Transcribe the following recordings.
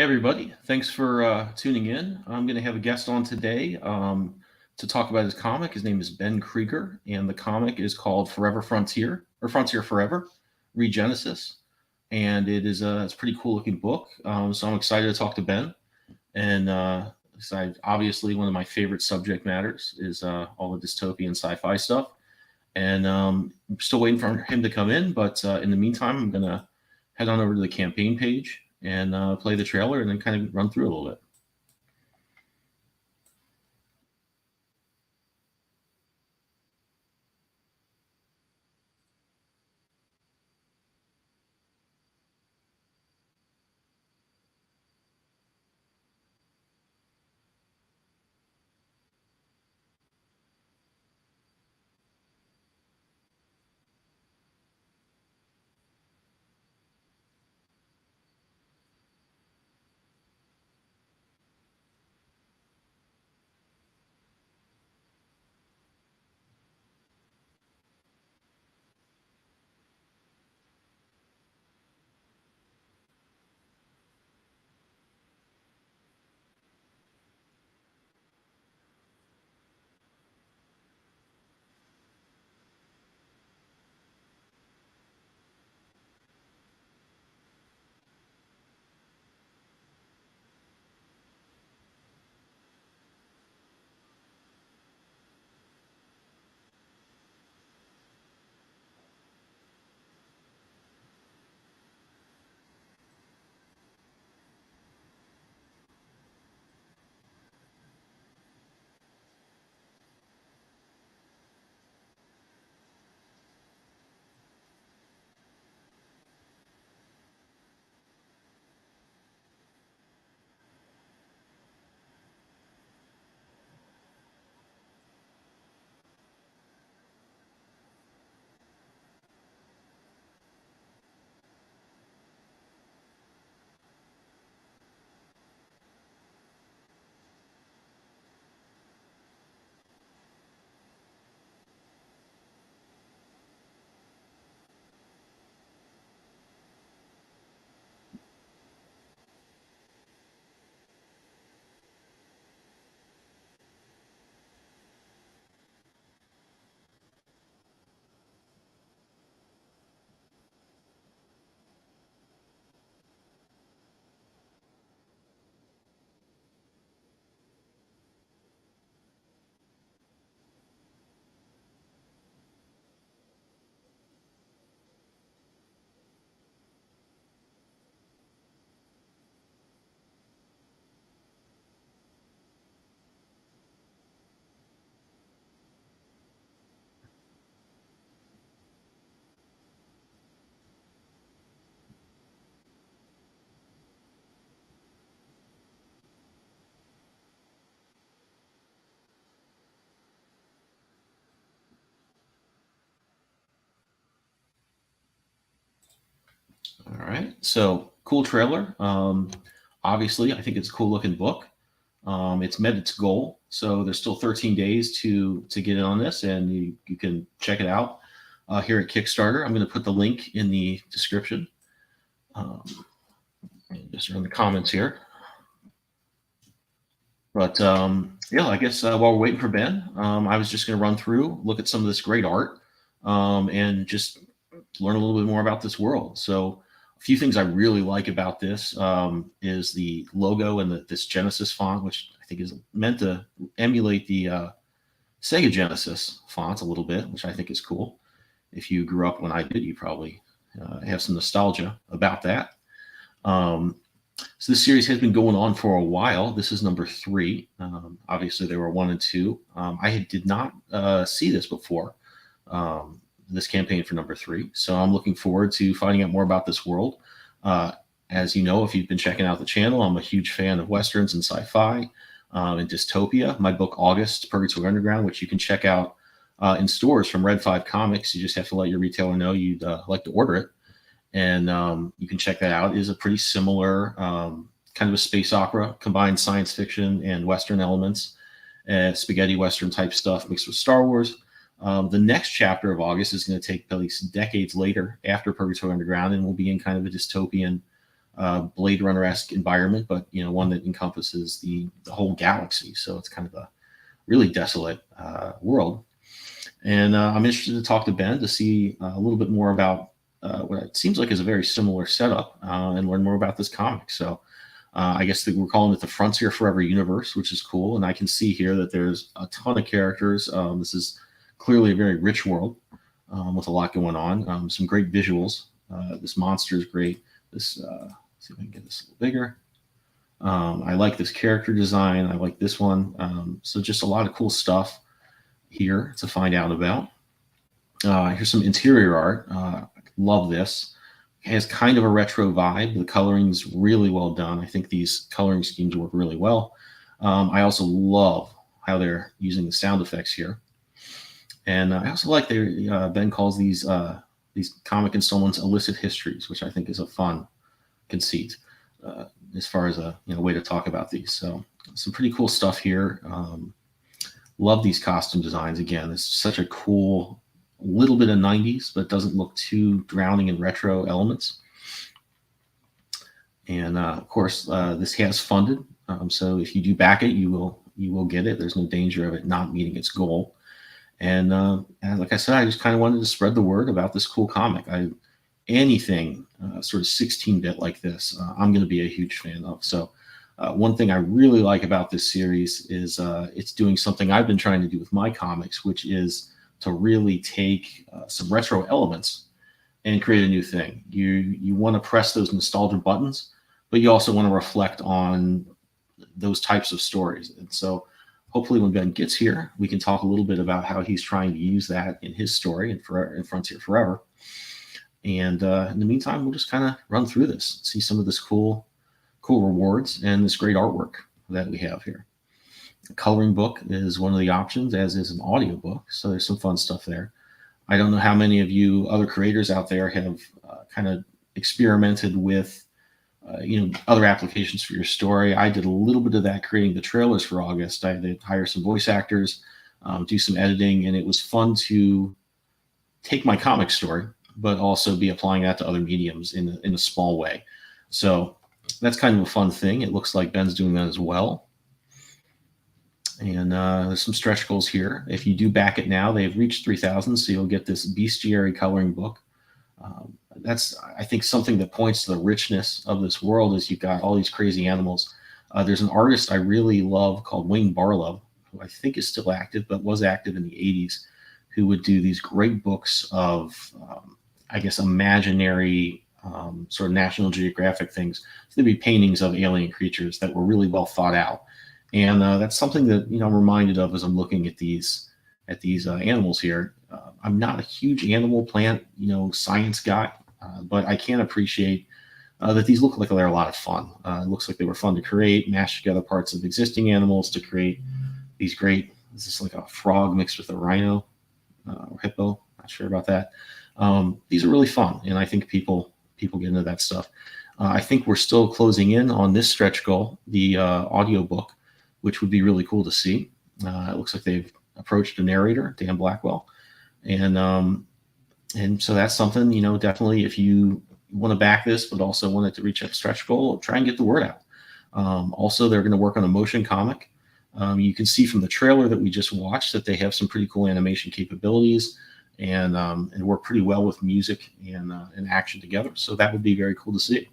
Everybody. Thanks for tuning in. I'm going to have a guest on today to talk about his comic. His name is Ben Krieger, and the comic is called Forever Frontier or Frontier Forever, Regenesis. And it's a pretty cool looking book. So I'm excited to talk to Ben. And obviously, one of my favorite subject matters is all the dystopian sci-fi stuff. And I'm still waiting for him to come in. But in the meantime, I'm going to head on over to the campaign page and play the trailer and then kind of run through it a little bit. All right. So cool trailer. Obviously, I think it's a cool looking book. It's met its goal, so there's still 13 days to get in on this, and you can check it out here at Kickstarter. I'm going to put the link in the description. Just in the comments here. But yeah, I guess while we're waiting for Ben, I was just going to run through, look at some of this great art, and just learn a little bit more about this world. So a few things I really like about this is the logo and this Genesis font, which I think is meant to emulate the Sega Genesis font a little bit, which I think is cool. If you grew up when I did, you probably have some nostalgia about that. So this series has been going on for a while. This is number 3. Obviously, there were 1 and 2. I did not see this before, this campaign for number 3. So I'm looking forward to finding out more about this world. As you know, if you've been checking out the channel, I'm a huge fan of Westerns and sci-fi and dystopia. My book, August, Purgatory Underground, which you can check out in stores from Red 5 Comics. You just have to let your retailer know you'd like to order it. And you can check that out. It is a pretty similar kind of a space opera, combined science fiction and Western elements, spaghetti Western type stuff mixed with Star Wars. The next chapter of August is going to take place decades later after Purgatory Underground and will be in kind of a dystopian Blade Runner-esque environment, but one that encompasses the whole galaxy. So it's kind of a really desolate world. And I'm interested to talk to Ben to see a little bit more about what it seems like is a very similar setup and learn more about this comic. So I guess that we're calling it the Frontier Forever universe, which is cool. And I can see here that there's a ton of characters. This is clearly a very rich world with a lot going on. Some great visuals. This monster is great. Let's see if I can get this a little bigger. I like this character design. I like this one. So just a lot of cool stuff here to find out about. Here's some interior art. Love this. It has kind of a retro vibe. The coloring's really well done. I think these coloring schemes work really well. I also love how they're using the sound effects here. And I also like Ben calls these comic installments illicit histories, which I think is a fun conceit as far as a way to talk about these. So some pretty cool stuff here. Love these costume designs. Again, it's such a cool little bit of 90s, but doesn't look too drowning in retro elements. And of course, this has funded. So if you do back it, you will get it. There's no danger of it not meeting its goal. And like I said, I just kind of wanted to spread the word about this cool comic. Anything sort of 16-bit like this, I'm going to be a huge fan of. So one thing I really like about this series is it's doing something I've been trying to do with my comics, which is to really take some retro elements and create a new thing. You want to press those nostalgia buttons, but you also want to reflect on those types of stories. And so hopefully when Ben gets here, we can talk a little bit about how he's trying to use that in his story in Frontier Forever. And in the meantime, we'll just kind of run through this, see some of this cool rewards and this great artwork that we have here. The coloring book is one of the options, as is an audio book. So there's some fun stuff there. I don't know how many of you other creators out there have kind of experimented with other applications for your story. I did a little bit of that creating the trailers for August. I did hire some voice actors, do some editing, and it was fun to take my comic story, but also be applying that to other mediums in a small way. So that's kind of a fun thing. It looks like Ben's doing that as well. And there's some stretch goals here. If you do back it now, they've reached 3,000, so you'll get this bestiary coloring book. That's, I think, something that points to the richness of this world is you've got all these crazy animals. There's an artist I really love called Wayne Barlow, who I think is still active, but was active in the 80s, who would do these great books of, I guess, imaginary sort of National Geographic things. So there'd be paintings of alien creatures that were really well thought out. And that's something that I'm reminded of as I'm looking at these animals here. I'm not a huge animal plant science guy, but I can appreciate that these look like they're a lot of fun. It looks like they were fun to create, mash together parts of existing animals to create these great. Is this like a frog mixed with a rhino or hippo? Not sure about that. These are really fun, and I think people get into that stuff. I think we're still closing in on this stretch goal, the audio book, which would be really cool to see. It looks like they've approached a narrator, Dan Blackwell. And so that's something, definitely if you want to back this, but also want it to reach a stretch goal, try and get the word out. Also, they're going to work on a motion comic. You can see from the trailer that we just watched that they have some pretty cool animation capabilities and work pretty well with music and action together. So that would be very cool to see.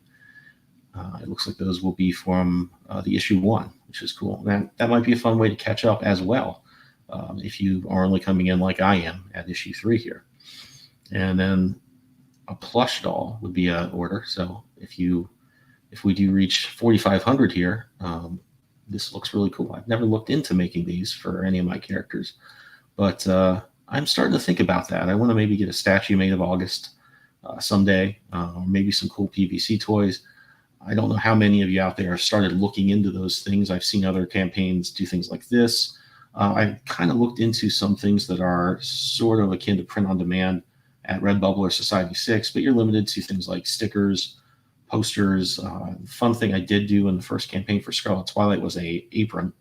It looks like those will be from the issue 1, which is cool. That might be a fun way to catch up as well if you are only coming in like I am at issue 3 here. And then a plush doll would be an order. So if we do reach 4,500 here, this looks really cool. I've never looked into making these for any of my characters, but I'm starting to think about that. I want to maybe get a statue made of August someday, or maybe some cool PVC toys. I don't know how many of you out there have started looking into those things. I've seen other campaigns do things like this. I've kind of looked into some things that are sort of akin to print on demand at Redbubble or Society6, but you're limited to things like stickers, posters. Fun thing I did do in the first campaign for Scarlet Twilight was a apron,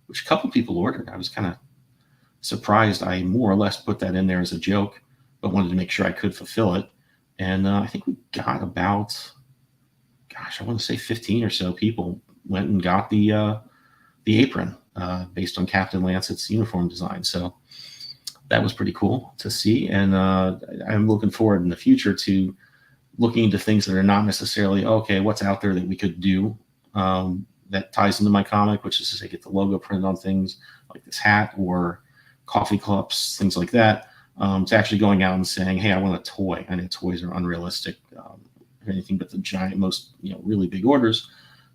which a couple people ordered. I was kind of surprised. I more or less put that in there as a joke, but wanted to make sure I could fulfill it. And I think we got about gosh, I want to say 15 or so people went and got the apron based on Captain Lancett's uniform design. So that was pretty cool to see. And I'm looking forward in the future to looking into things that are not necessarily, okay, what's out there that we could do that ties into my comic, which is to say get the logo printed on things like this hat or coffee cups, things like that, to actually going out and saying, hey, I want a toy. I know toys are unrealistic. Anything but the giant, most really big orders,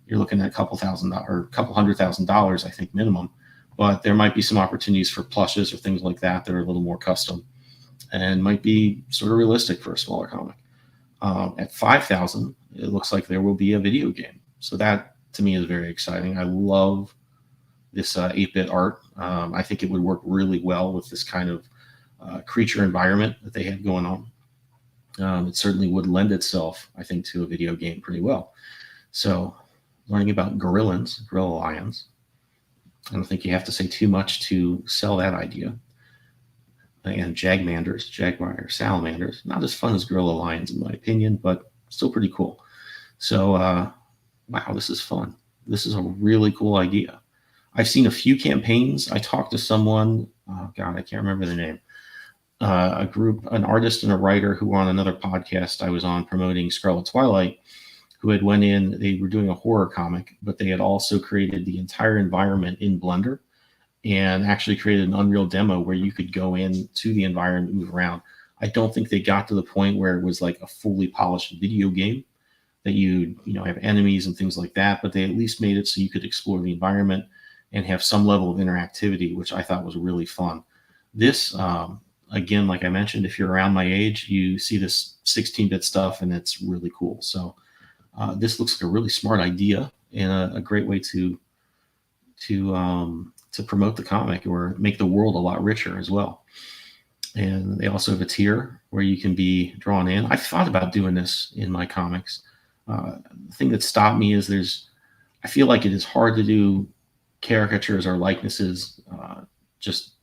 you're looking at a couple $1,000 or a couple $100,000, I think, minimum. But there might be some opportunities for plushes or things like that that are a little more custom and might be sort of realistic for a smaller comic. At 5,000, it looks like there will be a video game. So that to me is very exciting. I love this 8-bit art. I think it would work really well with this kind of creature environment that they have going on. It certainly would lend itself, I think, to a video game pretty well. So learning about gorilla lions. I don't think you have to say too much to sell that idea. And jaguar salamanders, not as fun as gorilla lions in my opinion, but still pretty cool. So wow, this is fun. This is a really cool idea. I've seen a few campaigns. I talked to someone, oh God, I can't remember the name, an artist and a writer who were on another podcast I was on promoting Scarlet Twilight, who had went in, they were doing a horror comic, but they had also created the entire environment in Blender and actually created an Unreal demo where you could go into the environment, move around. I don't think they got to the point where it was like a fully polished video game that you have enemies and things like that, but they at least made it so you could explore the environment and have some level of interactivity, which I thought was really fun. This, again, like I mentioned, if you're around my age, you see this 16-bit stuff and it's really cool. So this looks like a really smart idea and a great way to promote the comic or make the world a lot richer as well. And they also have a tier where you can be drawn in. I've thought about doing this in my comics. The thing that stopped me is I feel like it is hard to do caricatures or likenesses just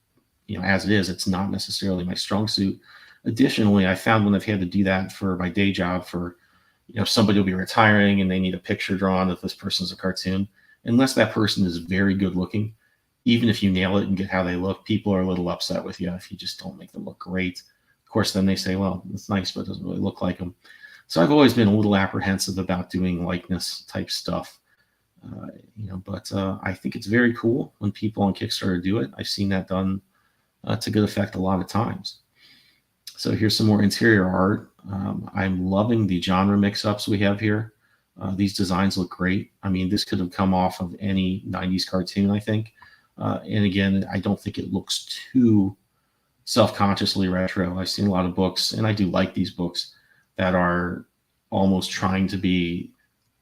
as it is. It's not necessarily my strong suit. Additionally, I found when I've had to do that for my day job for somebody will be retiring and they need a picture drawn if this person's a cartoon, unless that person is very good looking, even if you nail it and get how they look, people are a little upset with you if you just don't make them look great. Of course, then they say, well, it's nice, but it doesn't really look like them. So I've always been a little apprehensive about doing likeness type stuff, but I think it's very cool when people on Kickstarter do it. I've seen that done to good effect a lot of times. So here's some more interior art. I'm loving the genre mix-ups we have here. These designs look great. I mean, this could have come off of any 90s cartoon, I think. And again, I don't think it looks too self-consciously retro. I've seen a lot of books, and I do like these books that are almost trying to be,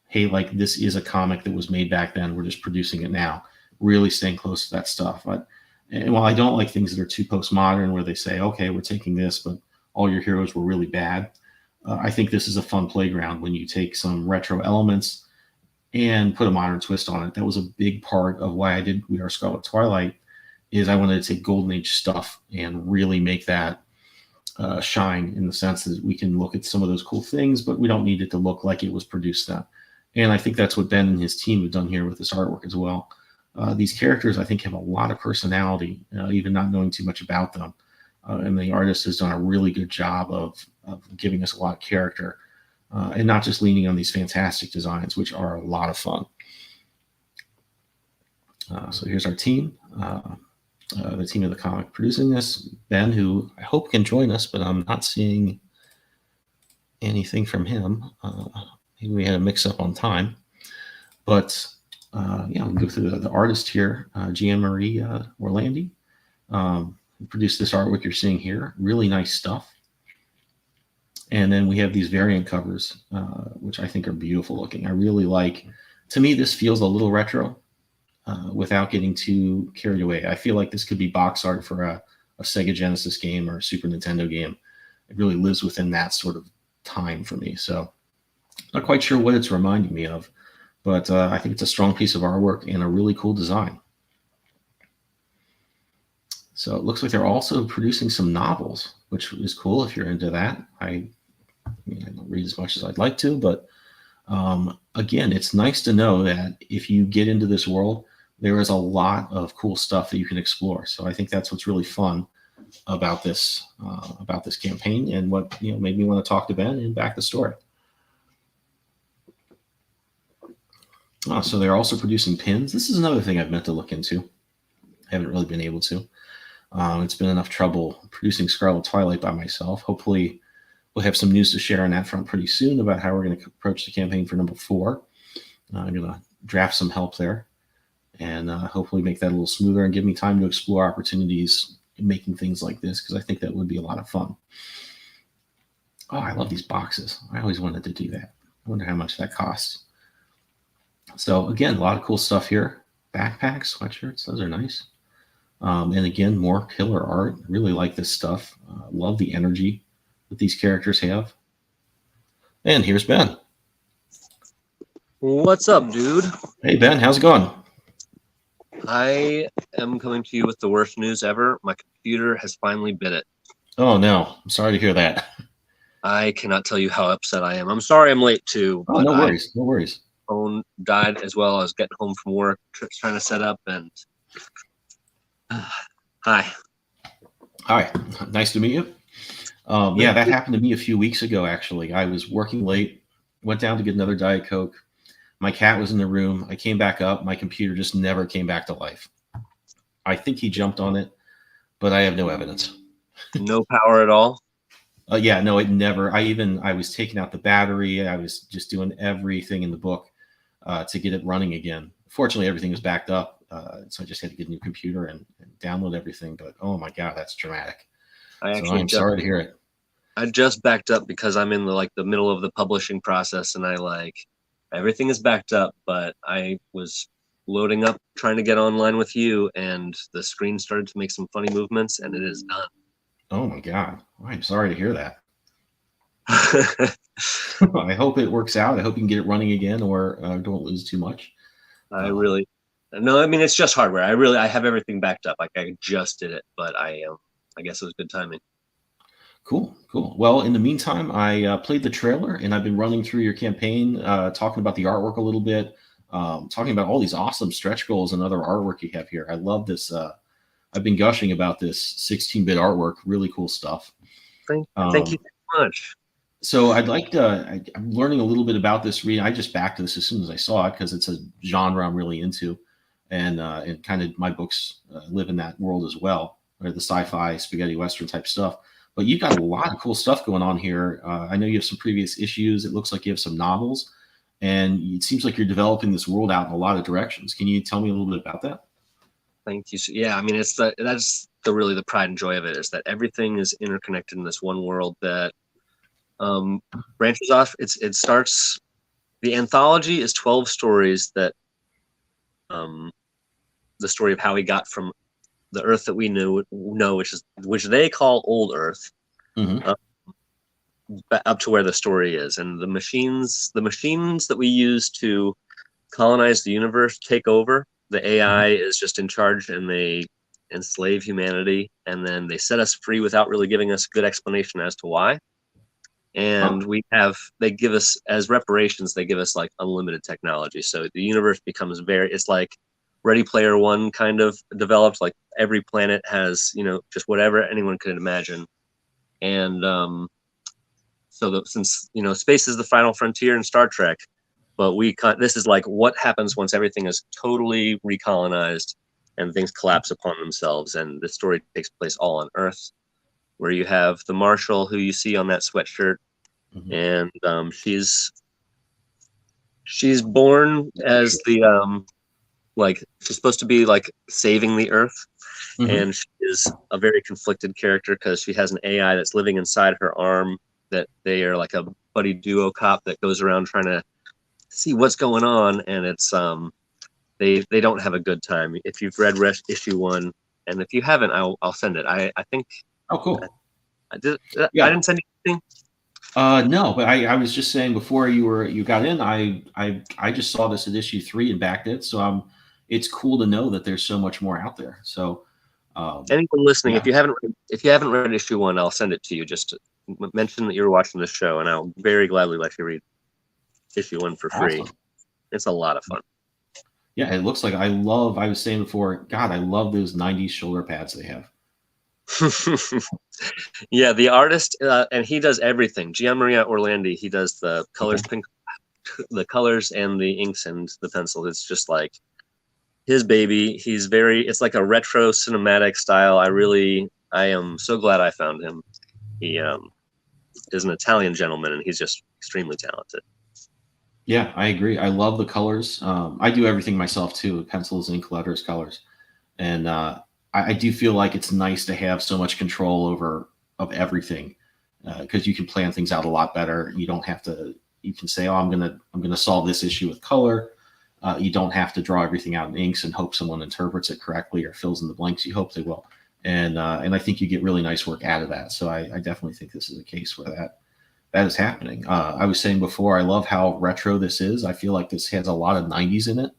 hey, like this is a comic that was made back then. We're just producing it now. Really staying close to that stuff. And while I don't like things that are too postmodern where they say, okay, we're taking this, but all your heroes were really bad, I think this is a fun playground when you take some retro elements and put a modern twist on it. That was a big part of why I did We Are Scarlet Twilight, is I wanted to take Golden Age stuff and really make that shine in the sense that we can look at some of those cool things, but we don't need it to look like it was produced then. And I think that's what Ben and his team have done here with this artwork as well. These characters, I think, have a lot of personality, even not knowing too much about them. And the artist has done a really good job of giving us a lot of character and not just leaning on these fantastic designs, which are a lot of fun. So here's our team. The team of the comic producing this, Ben, who I hope can join us, but I'm not seeing anything from him. Maybe we had a mix-up on time. But yeah, we'll go through the artist here, Jean-Marie Orlandi. Who produced this artwork you're seeing here. Really nice stuff. And then we have these variant covers, which I think are beautiful looking. I really like, to me, this feels a little retro. Without getting too carried away. I feel like this could be box art for a Sega Genesis game or a Super Nintendo game. It really lives within that sort of time for me. So not quite sure what it's reminding me of, but I think it's a strong piece of artwork and a really cool design. So it looks like they're also producing some novels, which is cool if you're into that. I don't read as much as I'd like to, but Again, it's nice to know that if you get into this world, there is a lot of cool stuff that you can explore. So I think that's what's really fun about this campaign, and what made me want to talk to Ben and back the story. So they're also producing pins. This is another thing I've meant to look into. I haven't really been able to. It's been enough trouble producing Scarlet Twilight by myself. Hopefully, we'll have some news to share on that front pretty soon about how we're going to approach the campaign for number 4. I'm going to draft some help there, and hopefully make that a little smoother and give me time to explore opportunities in making things like this, because I think that would be a lot of fun. Oh, I love these boxes. I always wanted to do that. I wonder how much that costs. So again, a lot of cool stuff here. Backpacks, sweatshirts, those are nice. And again, more killer art. Really like this stuff. Love the energy that these characters have. And here's Ben. What's up, dude? Hey, Ben, how's it going? I am coming to you with the worst news ever. My computer has finally bit it. Oh, no. I'm sorry to hear that. I cannot tell you how upset I am. I'm sorry I'm late, too. Oh, no worries. No worries. Phone died as well. I was getting home from work, trying to set up, and hi. Hi. Nice to meet you. Yeah, that happened to me a few weeks ago, actually. I was working late, went down to get another Diet Coke. My cat was in the room. I came back up. My computer just never came back to life. I think he jumped on it, but I have no evidence. No power at all? Yeah, no, it never. I was taking out the battery. I was just doing everything in the book to get it running again. Fortunately, everything was backed up, so I just had to get a new computer and download everything. But oh my God, that's dramatic. I'm sorry to hear it. I just backed up because I'm in the middle of the publishing process, and everything is backed up. But I was loading up, trying to get online with you, and the screen started to make some funny movements, and it is done. Oh my God, I'm sorry to hear that. I hope it works out. I hope you can get it running again, or don't lose too much. No, I mean, it's just hardware. I have everything backed up. I just did it, but I guess it was good timing. Cool. Well, in the meantime, I played the trailer, and I've been running through your campaign, talking about the artwork a little bit, talking about all these awesome stretch goals and other artwork you have here. I love this. I've been gushing about this 16-bit artwork. Really cool stuff. Thank you so much. So I'm learning a little bit about this reading. I just backed this as soon as I saw it because it's a genre I'm really into, and kind of my books live in that world as well, or the sci-fi spaghetti western type stuff. But you've got a lot of cool stuff going on here. I know you have some previous issues. It looks like you have some novels, and it seems like you're developing this world out in a lot of directions. Can you tell me a little bit about that? Thank you. Yeah, I mean, that's really the pride and joy of it, is that everything is interconnected in this one world that branches off. It starts. The anthology is 12 stories that the story of how he got from the Earth that we know, which they call Old Earth, up to where the story is, and the machines that we use to colonize the universe take over. The AI is just in charge, and they enslave humanity, and then they set us free without really giving us a good explanation as to why. And they give us, as reparations, they give us unlimited technology. So the universe becomes it's like Ready Player One kind of developed. Like every planet has, just whatever anyone could imagine. And since space is the final frontier in Star Trek, but this is like what happens once everything is totally recolonized and things collapse upon themselves. And the story takes place all on Earth, where you have the Marshal, who you see on that sweatshirt, and she's born as the she's supposed to be saving the Earth, and she is a very conflicted character because she has an AI that's living inside her arm, that they are like a buddy duo cop that goes around trying to see what's going on, and it's they don't have a good time. If you've read issue 1, and if you haven't, I'll send it. I think. Oh, cool. I didn't send you anything. No, but I was just saying before you got in, I just saw this at issue 3 and backed it. So it's cool to know that there's so much more out there. So anyone listening, if you haven't read issue 1, I'll send it to you. Just to mention that you're watching the show, and I'll very gladly let you read. issue one for free. Awesome. It's a lot of fun. Yeah, it looks like I was saying before, God, I love those 90s shoulder pads they have. Yeah, the artist, and he does everything. Gianmaria Orlandi, he does the colors, the colors and the inks and the pencil. It's just like his baby. It's like a retro cinematic style. I am so glad I found him. He is an Italian gentleman, and he's just extremely talented. Yeah, I agree. I love the colors. I do everything myself too, pencils, ink, letters, colors. And I do feel like it's nice to have so much control of everything, because you can plan things out a lot better. You don't have to. You can say, "Oh, I'm gonna solve this issue with color." You don't have to draw everything out in inks and hope someone interprets it correctly or fills in the blanks you hope they will. And I think you get really nice work out of that. So I definitely think this is a case where that is happening. I was saying before, I love how retro this is. I feel like this has a lot of 90s in it.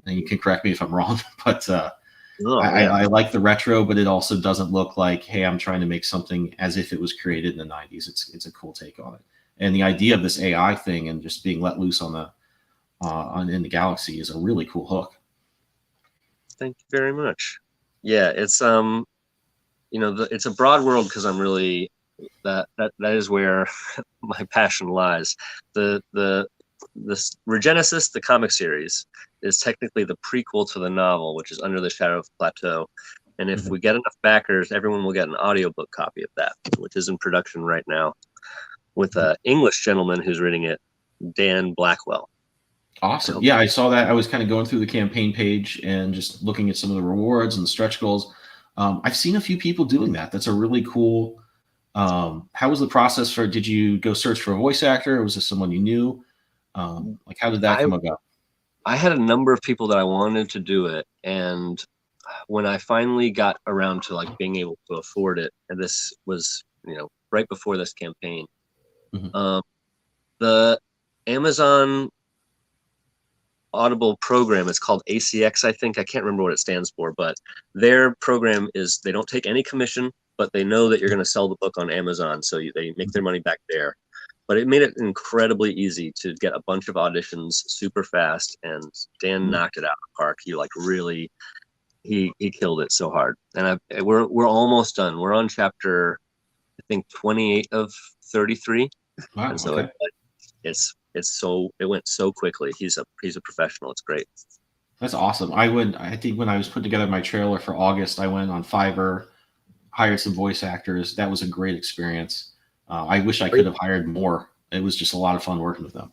And you can correct me if I'm wrong, but I like the retro, but it also doesn't look like, hey, I'm trying to make something as if it was created in the 90s. It's a cool take on it. And the idea of this AI thing and just being let loose on in the galaxy is a really cool hook. Thank you very much. Yeah, it's it's a broad world because I'm really that is where my passion lies. The Regenesis, the comic series, is technically the prequel to the novel, which is Under the Shadow of Plateau. And if we get enough backers, everyone will get an audiobook copy of that, which is in production right now with an English gentleman who's reading it, Dan Blackwell. Awesome. Yeah, I saw that. I was kind of going through the campaign page and just looking at some of the rewards and the stretch goals. I've seen a few people doing that. That's a really cool. How was the process for? Did you go search for a voice actor, or was this someone you knew? Like, how did that come about? I had a number of people that I wanted to do it, and when I finally got around to like being able to afford it, and this was right before this campaign, the Amazon Audible program, it's called ACX, I think. I can't remember what it stands for, but their program is they don't take any commission, but they know that you're going to sell the book on Amazon, so they make their money back there. But it made it incredibly easy to get a bunch of auditions super fast, and Dan knocked it out of the park. He really he killed it so hard. And we're almost done. We're on chapter, I think, 28 of 33. Wow, and so it went so quickly. He's a professional. It's great. That's awesome. I think when I was putting together my trailer for August, I went on Fiverr, hired some voice actors. That was a great experience. I wish I could have hired more. It was just a lot of fun working with them.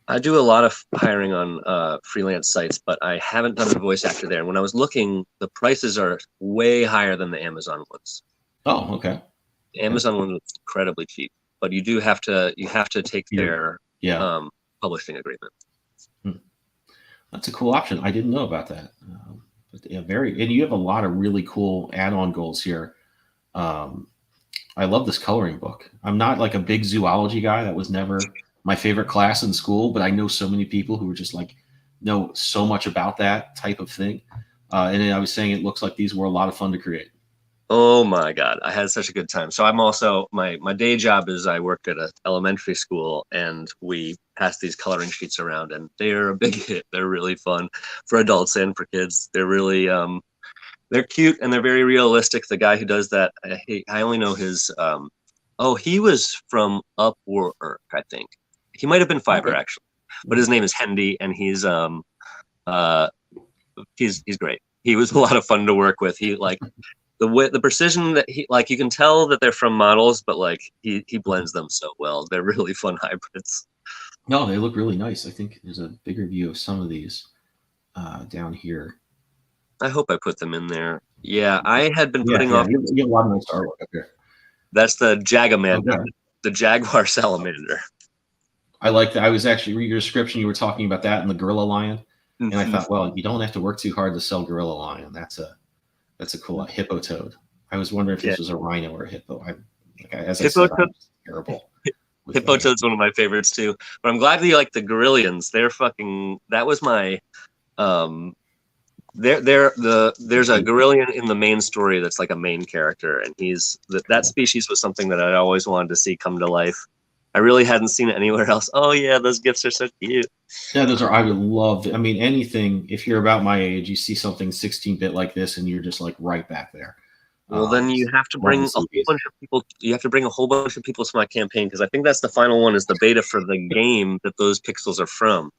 I do a lot of hiring on freelance sites, but I haven't done a voice actor there. And when I was looking, the prices are way higher than the Amazon ones. Oh, okay. The Amazon one was incredibly cheap, but you have to take their publishing agreement. That's a cool option. I didn't know about that. And you have a lot of really cool add-on goals here. I love this coloring book. I'm not like a big zoology guy. That was never my favorite class in school, but I know so many people who were just like know so much about that type of thing. And then I was saying it looks like these were a lot of fun to create. Oh my God, I had such a good time. So I'm also, my day job is I worked at an elementary school, and we pass these coloring sheets around, and they're a big hit. They're really fun for adults and for kids. They're really, they're cute and they're very realistic. The guy who does that, I only know his, he was from Upwork, I think. He might have been Fiverr actually, but his name is Hendy, and he's great. He was a lot of fun to work with. He the precision that you can tell that they're from models, but he blends them so well. They're really fun hybrids. No, they look really nice. I think there's a bigger view of some of these down here. I hope I put them in there. Yeah, I had been putting off. You have a lot of nice artwork up here. That's the Jagamander, the Jaguar salamander. I like that. I was actually reading your description. You were talking about that and the gorilla lion, and I thought, well, you don't have to work too hard to sell gorilla lion. That's a cool hippo toad. I was wondering if this was a rhino or a hippo. I'm terrible. Hippo toad's one of my favorites too. But I'm glad that you like the gorillians. That was my there's a gorillian in the main story that's like a main character, and that species was something that I always wanted to see come to life. I really hadn't seen it anywhere else. Oh yeah, those gifts are so cute. Yeah, those are. I would love. I mean, anything. If you're about my age, you see something 16-bit like this, and you're just like right back there. Well, then you have to Love bring to a see whole these. bunch of people. You have to bring a whole bunch of people to my campaign because I think that's the final one. Is the beta for the game that those pixels are from?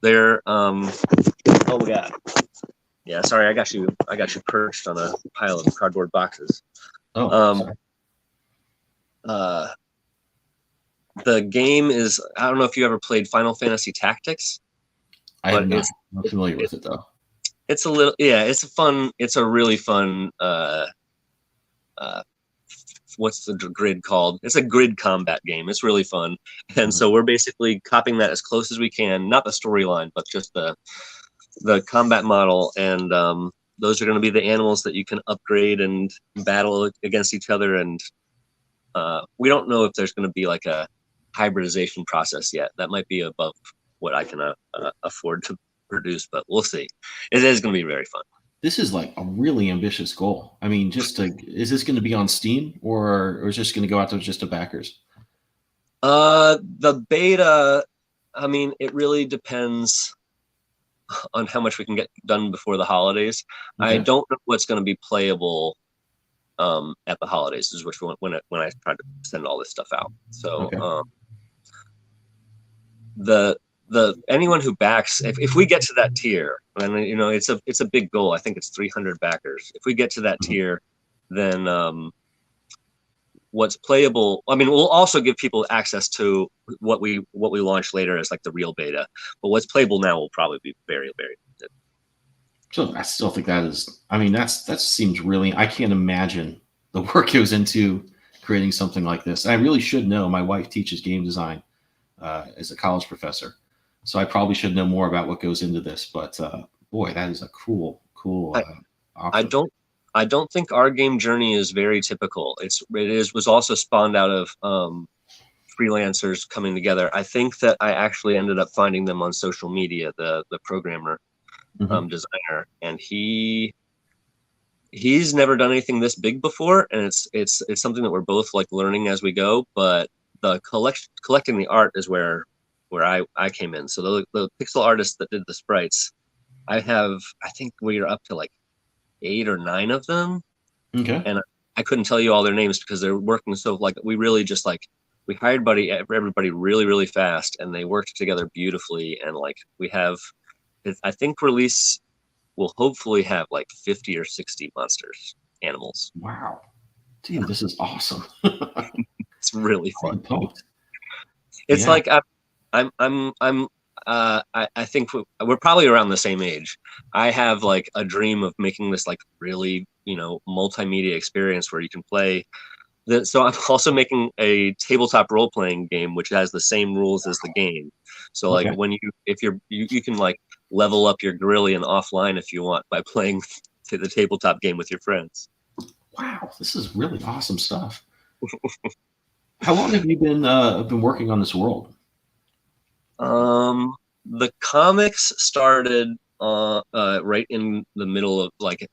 They're oh my god. Yeah, sorry, I got you perched on a pile of cardboard boxes. Oh, Um, sorry. the game is, I don't know if you ever played Final Fantasy Tactics, I have but not. I'm not familiar with it though. it's a little, yeah, it's a really fun what's the grid called? It's a grid combat game. It's really fun. And so we're basically copying that as close as we can, not the storyline, but just the combat model. And those are going to be the animals that you can upgrade and battle against each other. And we don't know if there's going to be like a hybridization process yet. That might be above what I can afford to produce, but we'll see. It is going to be very fun. This is like a really ambitious goal. I mean, is this going to be on Steam or is this going to go out to just to backers? The beta, I mean, it really depends on how much we can get done before the holidays. Okay. I don't know what's going to be playable at the holidays, is which when I try to send all this stuff out. So Okay. the anyone who backs, if we get to that tier, and it's a big goal. I think it's 300 backers. If we get to that tier, then what's playable, I mean, we'll also give people access to what we launch later as like the real beta, but what's playable now will probably be very, very good. So I still think that is, I mean, that seems really, I can't imagine the work goes into creating something like this. I really should know. My wife teaches game design as a college professor, so I probably should know more about what goes into this. But boy, that is a cool option. I don't think our game journey is very typical. Was also spawned out of freelancers coming together. I think that I actually ended up finding them on social media, the programmer, designer, and he's never done anything this big before, and it's something that we're both like learning as we go. But the collecting the art is where I came in. So the pixel artists that did the sprites, I think we're up to like 8 or 9 of them. Okay. And I couldn't tell you all their names because they're working so like we really just like we hired everybody really, really fast, and they worked together beautifully. And like I think release will hopefully have like 50 or 60 monsters, animals. Wow, dude, this is awesome. It's really fun. It's Yeah. like I think we're probably around the same age. I have like a dream of making this like really, multimedia experience where you can play. So I'm also making a tabletop role-playing game which has the same rules as the game. So like when you can like level up your Guerrillian offline if you want by playing the tabletop game with your friends. Wow, this is really awesome stuff. How long have you been working on this world? The comics started right in the middle of like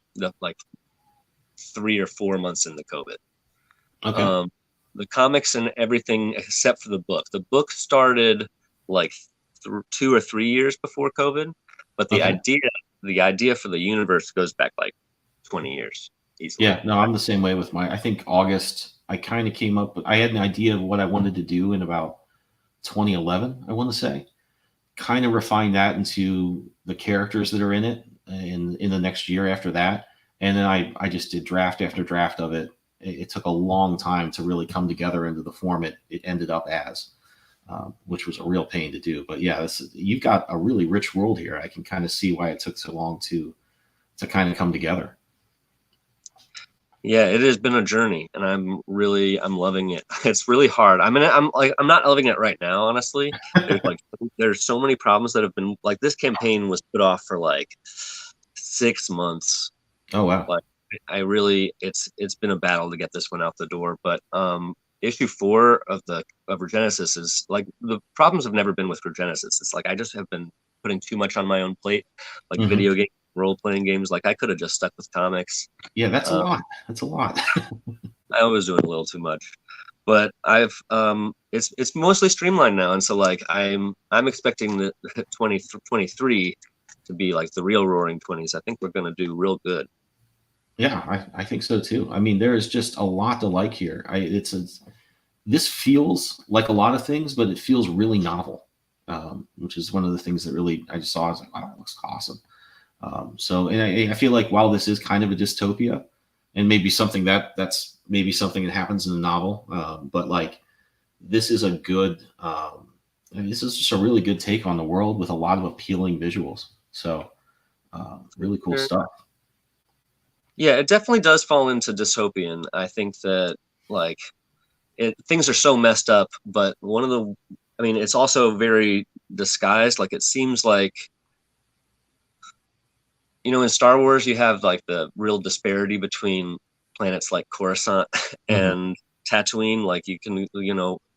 3 or 4 months into COVID. Okay. The comics and everything except for the book. The book started like 2 or 3 years before COVID, but the idea for the universe goes back like 20 years easily. Yeah, no, I'm the same way with I think August, I kind of came up with, I had an idea of what I wanted to do in about 2011, I want to say. Kind of refined that into the characters that are in it in the next year after that. And then I just did draft after draft of it. It took a long time to really come together into the form it ended up as, which was a real pain to do. But yeah, you've got a really rich world here. I can kind of see why it took so long to kind of come together. Yeah, it has been a journey, and I'm loving it. It's really hard. I mean, I'm not loving it right now, honestly. There's so many problems that have been like, this campaign was put off for like 6 months. Oh wow. Like it's been a battle to get this one out the door. But issue 4 of Regenesis is like, the problems have never been with Regenesis. It's like I just have been putting too much on my own plate, like video game role-playing games. Like I could have just stuck with comics. Yeah, that's a lot. That's a lot. I was doing a little too much. but it's mostly streamlined now, and so like I'm expecting the 2023 to be like the real Roaring Twenties. I think we're gonna do real good. Yeah, I think so too. I mean, there is just a lot to like here. This feels like a lot of things, but it feels really novel, which is one of the things that really I just saw. I was like, wow, that looks awesome. And I feel like while this is kind of a dystopia, and maybe something that's maybe something that happens in the novel, but like this is a good, this is just a really good take on the world with a lot of appealing visuals. So really cool stuff. Yeah, it definitely does fall into dystopian. I think that like things are so messed up, but I mean, it's also very disguised. Like it seems like, in Star Wars, you have like the real disparity between planets like Coruscant Mm-hmm. and Tatooine. Like you can,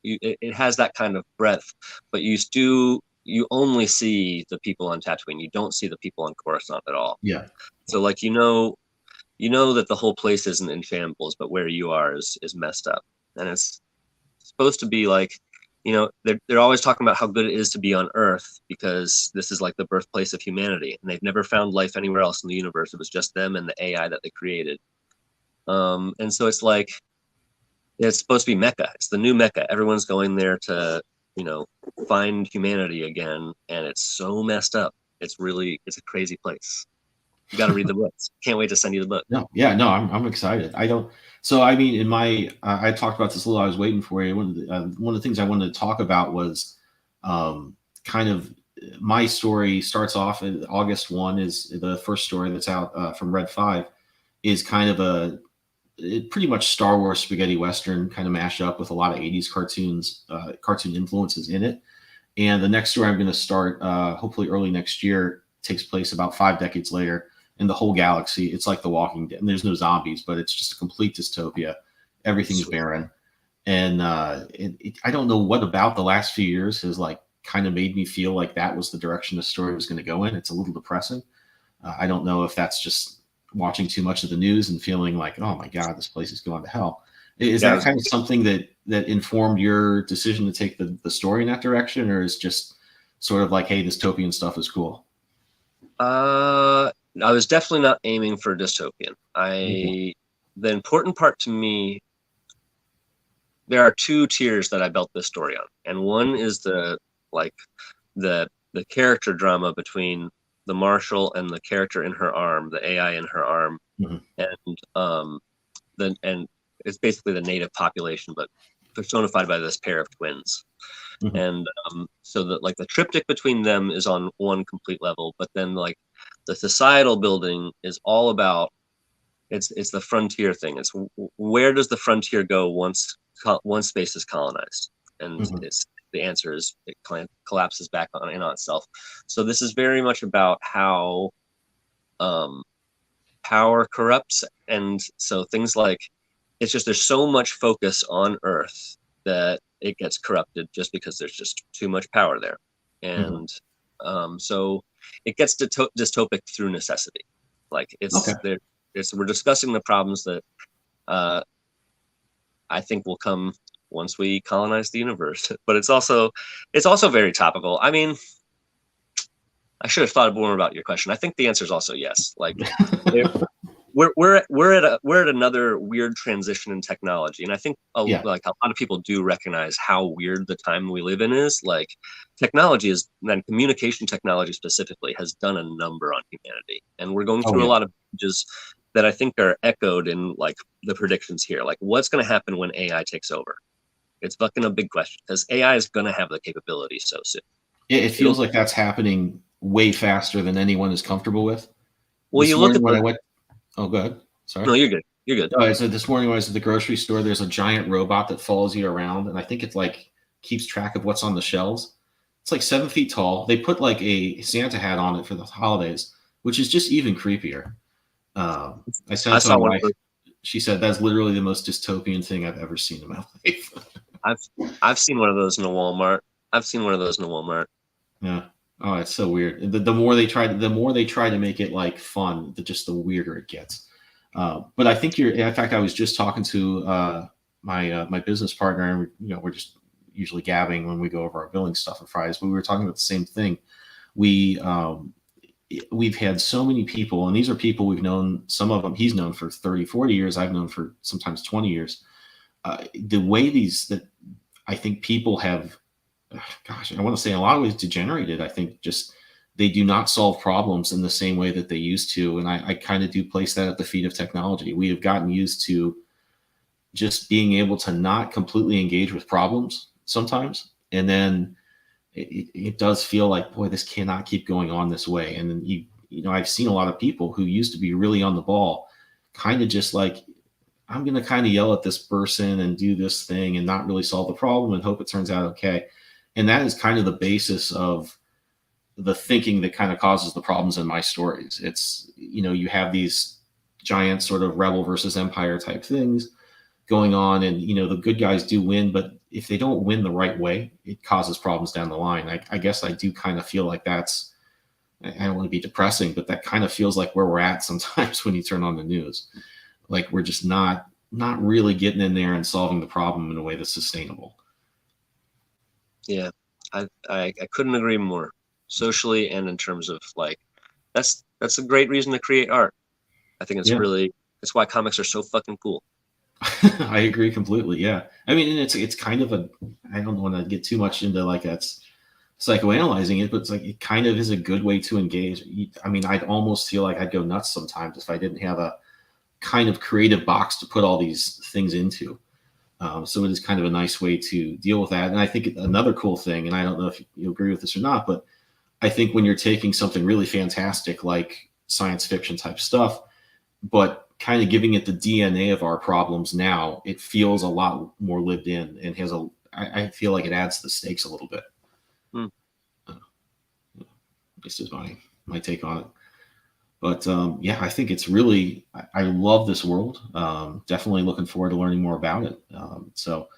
it has that kind of breadth, but you only see the people on Tatooine. You don't see the people on Coruscant at all. Yeah. So like, that the whole place isn't in shambles, but where you are is messed up. And it's supposed to be like, they're always talking about how good it is to be on Earth because this is like the birthplace of humanity, and they've never found life anywhere else in the universe. It was just them and the AI that they created. And so it's like it's supposed to be Mecca. It's the new Mecca. Everyone's going there to, find humanity again, and it's so messed up. It's a crazy place. You got to read the books. Can't wait to send you the book. No, yeah, no, I'm excited. I don't. So I mean, in my, I talked about this a little. I was waiting for you. One of the things I wanted to talk about was, kind of my story starts off in August 1 is the first story that's out from Red 5 is kind of pretty much Star Wars spaghetti western kind of mashed up with a lot of 80s cartoons, cartoon influences in it. And the next story I'm going to start, hopefully early next year, takes place about 5 decades later in the whole galaxy. It's like The Walking Dead. And there's no zombies, but it's just a complete dystopia. Everything's barren. And I don't know what about the last few years has like kind of made me feel like that was the direction the story was going to go in. It's a little depressing. I don't know if that's just watching too much of the news and feeling like, oh my God, this place is going to hell. Is that kind of something that informed your decision to take the story in that direction, or is just sort of like, hey, dystopian stuff is cool? I was definitely not aiming for dystopian. The important part to me, there are 2 tiers that I built this story on, and one is the character drama between the Marshal and the character in her arm, the AI in her arm, and it's basically the native population, but personified by this pair of twins. And so that like the triptych between them is on one complete level, but then like the societal building is all about it's the frontier thing. It's where does the frontier go once space is colonized, and the answer is it collapses back on itself. So this is very much about how power corrupts, and so things like it's just there's so much focus on Earth that it gets corrupted just because there's just too much power there, and so it gets dystopic through necessity. Like we're discussing the problems that I think will come once we colonize the universe, but it's also very topical. I mean, I should have thought more about your question. I think the answer is also yes. Like we're at another weird transition in technology, and I think like a lot of people do recognize how weird the time we live in is. Like technology and communication technology specifically has done a number on humanity, and we're going through a lot of changes that I think are echoed in like the predictions here. Like what's going to happen when AI takes over? It's fucking a big question because AI is going to have the capability so soon. It feels like that's happening way faster than anyone is comfortable with. Well, you look at when I went. Oh, go ahead. Sorry. No, you're good. You're good. Oh, so this morning when I was at the grocery store, there's a giant robot that follows you around, and I think it like keeps track of what's on the shelves. It's like 7 feet tall. They put like a Santa hat on it for the holidays, which is just even creepier. I sent it to my wife. She said that's literally the most dystopian thing I've ever seen in my life. I've seen one of those in a Walmart. Yeah. Oh, it's so weird. The more they try to make it like fun, just the weirder it gets. But I think in fact, I was just talking to my business partner, and we're just usually gabbing when we go over our billing stuff on Fridays. But we were talking about the same thing. We we've had so many people, and these are people we've known. Some of them he's known for 30, 40 years. I've known for sometimes 20 years. The way that I think people have, gosh, I want to say in a lot of ways degenerated. I think just they do not solve problems in the same way that they used to. And I kind of do place that at the feet of technology. We have gotten used to just being able to not completely engage with problems sometimes. And then it does feel like, boy, this cannot keep going on this way. And then I've seen a lot of people who used to be really on the ball, kind of just like, I'm going to kind of yell at this person and do this thing and not really solve the problem and hope it turns out okay. And that is kind of the basis of the thinking that kind of causes the problems in my stories. It's, you have these giant sort of rebel versus empire type things going on, and the good guys do win, but if they don't win the right way, it causes problems down the line. I guess I do kind of feel like I don't want to be depressing, but that kind of feels like where we're at sometimes when you turn on the news. Like we're just not really getting in there and solving the problem in a way that's sustainable. Yeah, I couldn't agree more. Socially and in terms of that's a great reason to create art. I think it's why comics are so fucking cool. I agree completely. Yeah. I mean, and it's kind of I don't want to get too much into that's psychoanalyzing it, but it's like, it kind of is a good way to engage. I mean, I'd almost feel like I'd go nuts sometimes if I didn't have a kind of creative box to put all these things into. So it is kind of a nice way to deal with that. And I think another cool thing, and I don't know if you agree with this or not, but I think when you're taking something really fantastic like science fiction type stuff, but kind of giving it the DNA of our problems now, it feels a lot more lived in and I feel like it adds to the stakes a little bit. This is my take on it. But yeah, I think it's really, I love this world. Definitely looking forward to learning more about it. So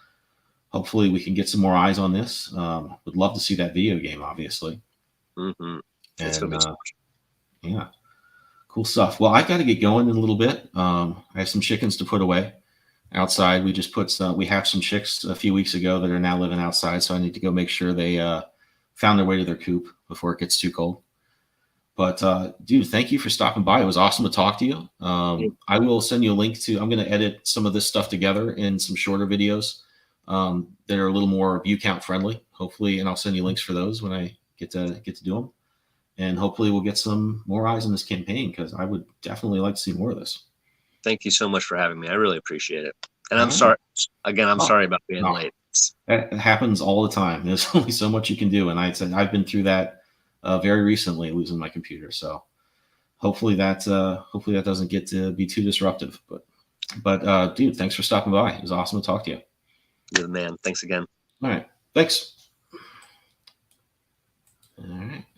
hopefully we can get some more eyes on this. Would love to see that video game, obviously. Mm-hmm. And yeah, cool stuff. Well, I got to get going in a little bit. I have some chickens to put away outside. We just we hatched some chicks a few weeks ago that are now living outside. So I need to go make sure they found their way to their coop before it gets too cold. But dude, thank you for stopping by. It was awesome to talk to you. I will send you a link to, I'm going to edit some of this stuff together in some shorter videos that are a little more view count friendly, hopefully. And I'll send you links for those when I get to do them. And hopefully we'll get some more eyes on this campaign, because I would definitely like to see more of this. Thank you so much for having me. I really appreciate it. And I'm sorry. Again, I'm sorry about being late. It happens all the time. There's only so much you can do. And I've been through that very recently, losing my computer. So hopefully that doesn't get to be too disruptive. But dude, thanks for stopping by. It was awesome to talk to you. You're the man. Thanks again. All right. Thanks.